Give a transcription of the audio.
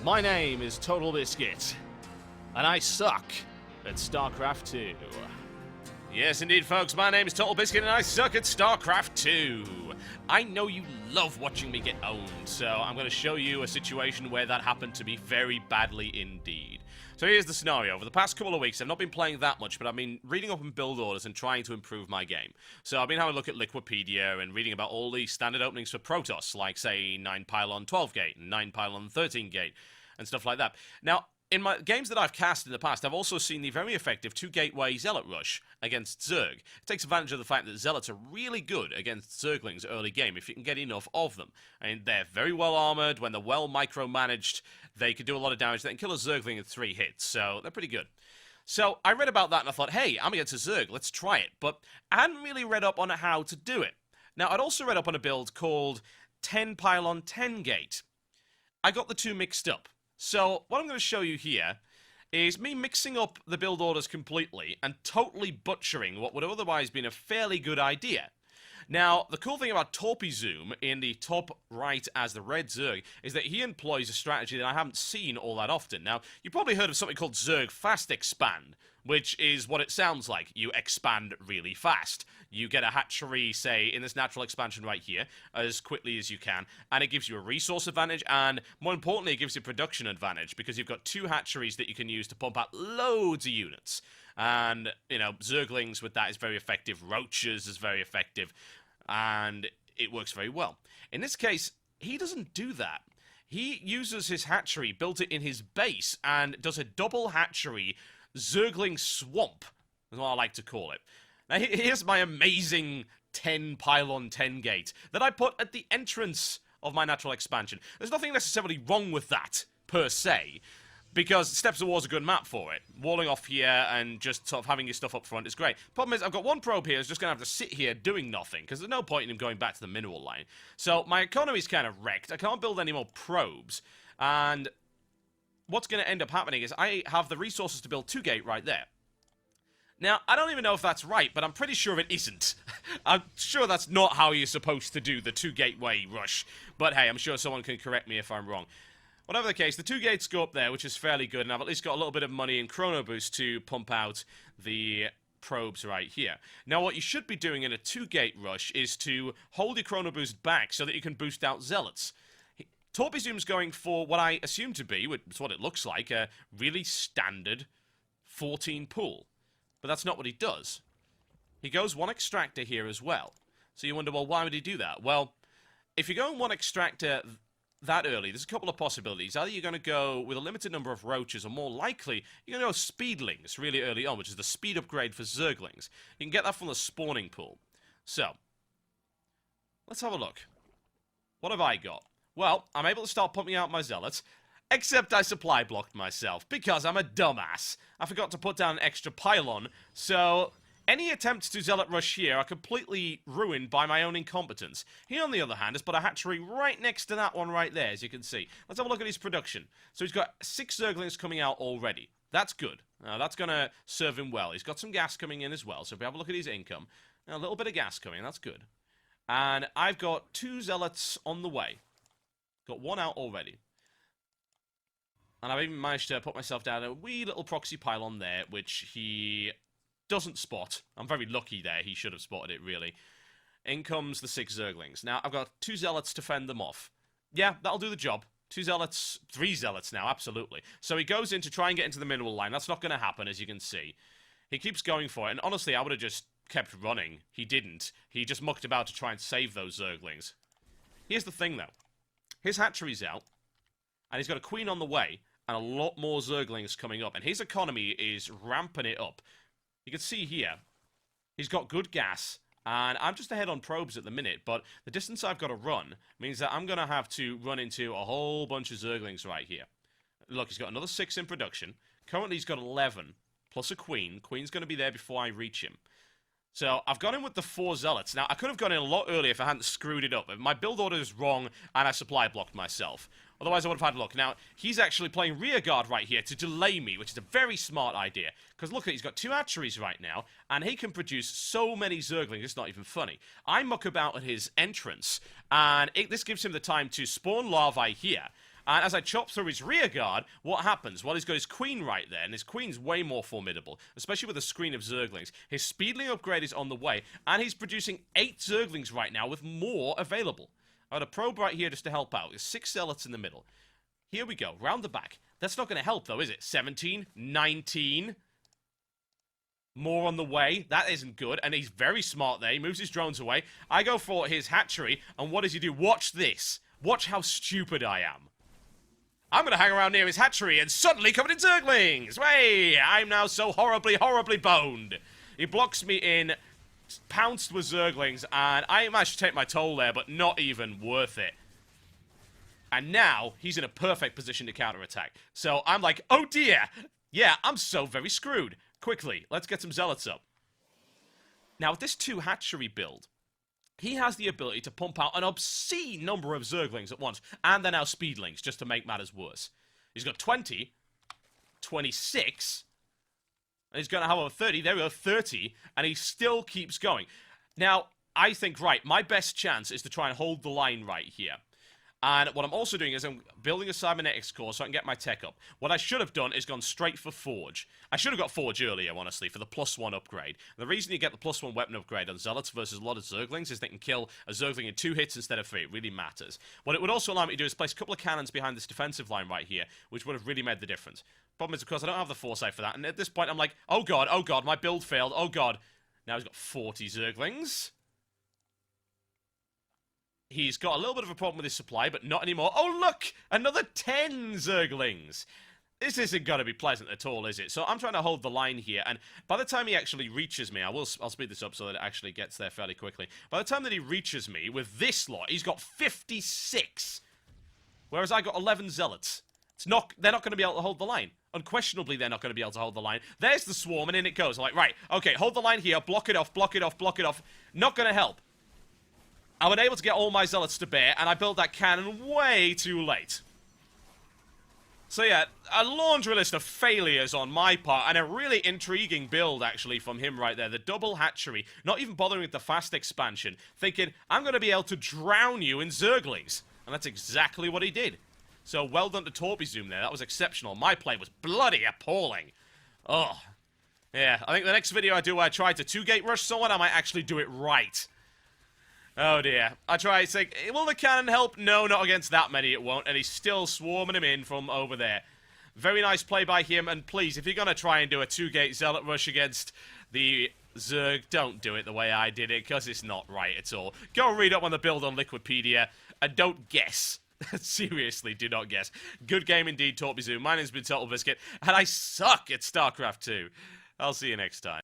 My name is Total Biscuit, and I suck at Starcraft 2. Yes, indeed, folks, my name is Total Biscuit, and I suck at Starcraft 2. I know you love watching me get owned, so I'm going to show you a situation where that happened to me very badly indeed. So here's the scenario. Over the past couple of weeks, I've not been playing that much, but I've been reading up on build orders and trying to improve my game. So I've been having a look at Liquipedia and reading about all the standard openings for Protoss, like, say, 9 pylon 12 gate, and 9 pylon 13 gate, and stuff like that. Now, in my games that I've cast in the past, I've also seen the very effective 2-gateway Zealot rush against Zerg. It takes advantage of the fact that Zealots are really good against Zerglings early game if you can get enough of them. And they're very well armored. When they're well micromanaged, they can do a lot of damage. They can kill a Zergling in 3 hits, so they're pretty good. So I read about that and I thought, hey, I'm against a Zerg, let's try it. But I hadn't really read up on how to do it. Now, I'd also read up on a build called 10 pylon 10 gate. I got the two mixed up. So, what I'm going to show you here is me mixing up the build orders completely and totally butchering what would have otherwise been a fairly good idea. Now, the cool thing about Torpizoom in the top right as the red Zerg is that he employs a strategy that I haven't seen all that often. Now, you've probably heard of something called Zerg Fast Expand, which is what it sounds like. You expand really fast. You get a hatchery, say, in this natural expansion right here, as quickly as you can, and it gives you a resource advantage, and more importantly, it gives you production advantage, because you've got 2 hatcheries that you can use to pump out loads of units. And, you know, Zerglings with that is very effective, Roaches is very effective, and it works very well. In this case, he doesn't do that. He uses his hatchery, built it in his base, and does a double hatchery Zergling swamp, is what I like to call it. Now, here's my amazing 10 pylon 10 gate that I put at the entrance of my natural expansion. There's nothing necessarily wrong with that, per se, because Steppes of War is a good map for it. Walling off here and just sort of having your stuff up front is great. Problem is, I've got one probe here who's just going to have to sit here doing nothing, because there's no point in him going back to the mineral line. So my economy's kind of wrecked. I can't build any more probes, and what's going to end up happening is I have the resources to build 2-gate right there. Now, I don't even know if that's right, but I'm pretty sure it isn't. I'm sure that's not how you're supposed to do the 2-gateway rush. But hey, I'm sure someone can correct me if I'm wrong. Whatever the case, the 2 gates go up there, which is fairly good, and I've at least got a little bit of money in Chrono Boost to pump out the probes right here. Now, what you should be doing in a 2-gate rush is to hold your Chrono Boost back so that you can boost out Zealots. Torpizoom's going for what I assume to be, it's what it looks like, a really standard 14 pool. But that's not what he does. He goes 1 extractor here as well. So you wonder, well, why would he do that? Well, if you're going 1 extractor that early, there's a couple of possibilities. Either you're going to go with a limited number of Roaches, or more likely, you're going to go Speedlings really early on, which is the speed upgrade for Zerglings. You can get that from the spawning pool. So, let's have a look. What have I got? Well, I'm able to start pumping out my Zealots. Except I supply blocked myself, because I'm a dumbass. I forgot to put down an extra pylon, so any attempts to Zealot rush here are completely ruined by my own incompetence. He, on the other hand, has put a hatchery right next to that one right there, as you can see. Let's have a look at his production. So he's got 6 Zerglings coming out already. That's good. That's going to serve him well. He's got some gas coming in as well, so if we have a look at his income, a little bit of gas coming in, that's good. And I've got 2 Zealots on the way. Got 1 out already. And I've even managed to put myself down a wee little proxy pylon there, which he doesn't spot. I'm very lucky there. He should have spotted it, really. In comes the 6 Zerglings. Now, I've got 2 Zealots to fend them off. Yeah, that'll do the job. 2 Zealots, 3 Zealots now, absolutely. So he goes in to try and get into the mineral line. That's not going to happen, as you can see. He keeps going for it, and honestly, I would have just kept running. He didn't. He just mucked about to try and save those Zerglings. Here's the thing, though. His hatchery's out, and he's got a queen on the way, and a lot more Zerglings coming up. And his economy is ramping it up. You can see here, he's got good gas. And I'm just ahead on probes at the minute. But the distance I've got to run means that I'm going to have to run into a whole bunch of Zerglings right here. Look, he's got another 6 in production. Currently, he's got 11, plus a queen. Queen's going to be there before I reach him. So, I've gone in with the 4 Zealots. Now, I could have gone in a lot earlier if I hadn't screwed it up. My build order is wrong, and I supply blocked myself. Otherwise, I would have had a look. Now, he's actually playing rearguard right here to delay me, which is a very smart idea. Because look, he's got 2 hatcheries right now, and he can produce so many Zerglings, it's not even funny. I muck about at his entrance, and this gives him the time to spawn larvae here, And as I chop through his rear guard, what happens? Well, he's got his queen right there, and his queen's way more formidable, especially with a screen of Zerglings. His speedling upgrade is on the way, and he's producing 8 Zerglings right now with more available. I got a probe right here just to help out. There's 6 zealots in the middle. Here we go, round the back. That's not going to help, though, is it? 17, 19... More on the way. That isn't good. And he's very smart there. He moves his drones away. I go for his hatchery. And what does he do? Watch this. Watch how stupid I am. I'm going to hang around near his hatchery and suddenly covered in Zerglings. Way! I'm now so horribly, horribly boned. He blocks me in, pounced with Zerglings, and I managed to take my toll there, but not even worth it. And now he's in a perfect position to counterattack. So I'm like, oh dear. Yeah, I'm so very screwed. Quickly, let's get some zealots up. Now, with this 2 hatchery build, he has the ability to pump out an obscene number of Zerglings at once, and they're now speedlings, just to make matters worse. He's got 20, 26, and he's going to have over 30. There we go, 30, and he still keeps going. Now, I think, right, my best chance is to try and hold the line right here. And what I'm also doing is I'm building a cybernetics core so I can get my tech up. What I should have done is gone straight for Forge. I should have got Forge earlier, honestly, for the +1 upgrade. The reason you get the +1 weapon upgrade on Zealots versus a lot of Zerglings is they can kill a Zergling in 2 hits instead of 3. It really matters. What it would also allow me to do is place a couple of cannons behind this defensive line right here, which would have really made the difference. Problem is, of course, I don't have the foresight for that. And at this point, I'm like, oh god, my build failed. Oh god. Now he's got 40 Zerglings. He's got a little bit of a problem with his supply, but not anymore. Oh, look! Another 10 Zerglings! This isn't going to be pleasant at all, is it? So I'm trying to hold the line here, and by the time he actually reaches me, I'll speed this up so that it actually gets there fairly quickly. By the time that he reaches me, with this lot, he's got 56! Whereas I got 11 Zealots. They're not going to be able to hold the line. Unquestionably, they're not going to be able to hold the line. There's the swarm, and in it goes. I'm like, right, okay, hold the line here, block it off, block it off, block it off. Not going to help. I was able to get all my zealots to bear, and I built that cannon way too late. So yeah, a laundry list of failures on my part, and a really intriguing build, actually, from him right there. The double hatchery, not even bothering with the fast expansion, thinking, I'm going to be able to drown you in Zerglings. And that's exactly what he did. So well done to Torbizoom there, that was exceptional. My play was bloody appalling. Oh. Yeah, I think the next video I do where I try to 2-gate rush someone, I might actually do it right. Oh dear. I try to say, will the cannon help? No, not against that many it won't, and he's still swarming him in from over there. Very nice play by him, and please, if you're going to try and do a 2-gate zealot rush against the Zerg, don't do it the way I did it, because it's not right at all. Go read up on the build on Liquipedia, and don't guess. Seriously, do not guess. Good game indeed, Torbizoom. My name's been Total Biscuit, and I suck at Starcraft 2. I'll see you next time.